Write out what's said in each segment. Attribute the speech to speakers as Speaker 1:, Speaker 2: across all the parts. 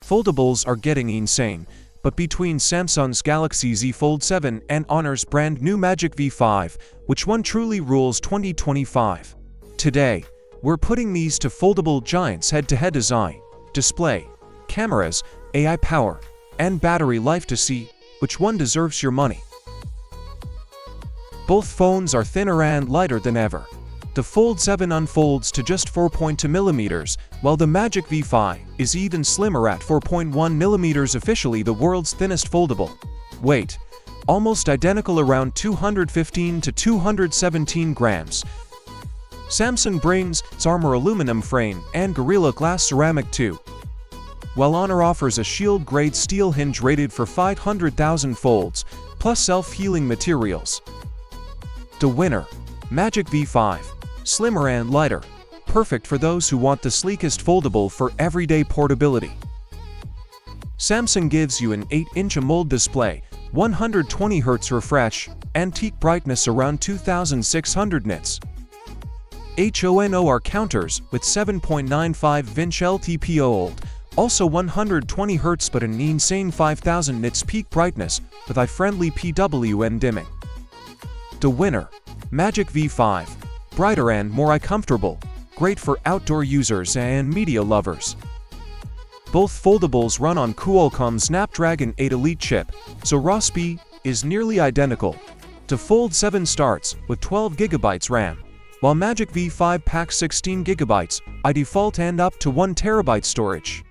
Speaker 1: Foldables are getting insane, but between Samsung's Galaxy Z Fold 7 and Honor's brand new Magic V5, which one truly rules 2025? Today, we're putting these two foldable giants head-to-head design, display, cameras, AI power, and battery life to see which one deserves your money. Both phones are thinner and lighter than ever. The Fold 7 unfolds to just 4.2mm, while the Magic V5 is even slimmer at 4.1mm, officially the world's thinnest foldable. Weight: almost identical, around 215 to 217 grams. Samsung brings its armor aluminum frame and Gorilla Glass ceramic too, while Honor offers a shield-grade steel hinge rated for 500,000 folds, plus self-healing materials. The winner, Magic V5. Slimmer and lighter, perfect for those who want the sleekest foldable for everyday portability. Samsung gives you an 8-inch AMOLED display, 120Hz refresh, antique brightness around 2600 nits. HONOR counters with 7.95-inch LTPO, also 120Hz but an insane 5000 nits peak brightness with eye-friendly PWM dimming. The winner, Magic V5. Brighter and more eye-comfortable, great for outdoor users and media lovers. Both foldables run on Qualcomm's Snapdragon 8 Elite chip, so raw speed is nearly identical. The Fold 7 starts with 12GB RAM, while Magic V5 packs 16GB by default and up to 1TB storage.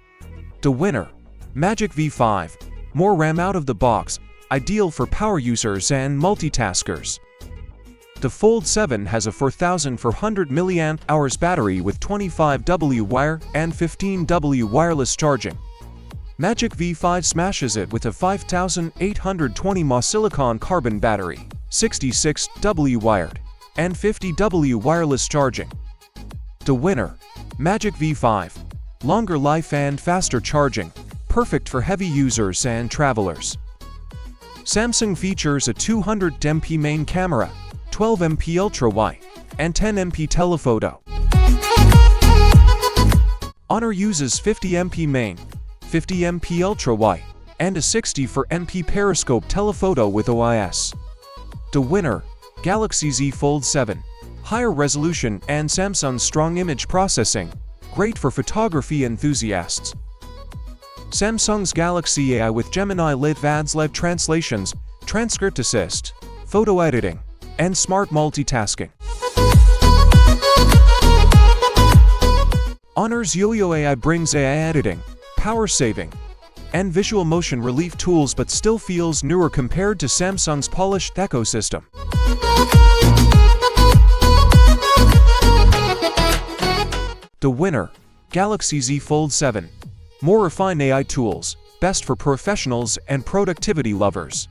Speaker 1: The winner, Magic V5. More RAM out of the box, ideal for power users and multitaskers. The Fold 7 has a 4400 mAh battery with 25W wire and 15W wireless charging. Magic V5 smashes it with a 5820 mAh silicon carbon battery, 66W wired, and 50W wireless charging. The winner, Magic V5. Longer life and faster charging, perfect for heavy users and travelers. Samsung features a 200MP main camera, 12MP ultra-wide, and 10MP telephoto. Honor uses 50MP main, 50MP ultra-wide, and a 64MP periscope telephoto with OIS. The winner, Galaxy Z Fold 7. Higher resolution and Samsung's strong image processing, great for photography enthusiasts. Samsung's Galaxy AI with Gemini Live adds live translations, transcript assist, photo editing, and smart multitasking. Honor's Yo-Yo AI brings AI editing, power saving, and visual motion relief tools but still feels newer compared to Samsung's polished ecosystem. The winner, Galaxy Z Fold 7. More refined AI tools, best for professionals and productivity lovers.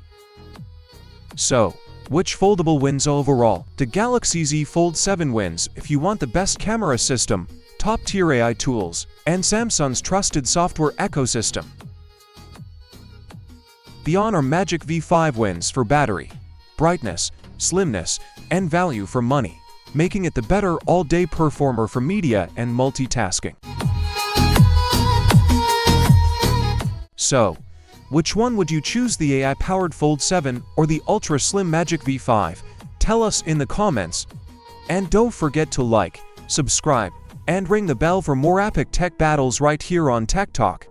Speaker 1: So, which foldable wins overall? The Galaxy Z Fold 7 wins if you want the best camera system, top-tier AI tools, and Samsung's trusted software ecosystem. The Honor Magic V5 wins for battery, brightness, slimness, and value for money, making it the better all-day performer for media and multitasking. So, which one would you choose, the AI-powered Fold 7 or the ultra-slim Magic V5? Tell us in the comments. And don't forget to like, subscribe, and ring the bell for more epic tech battles right here on Tech Talk.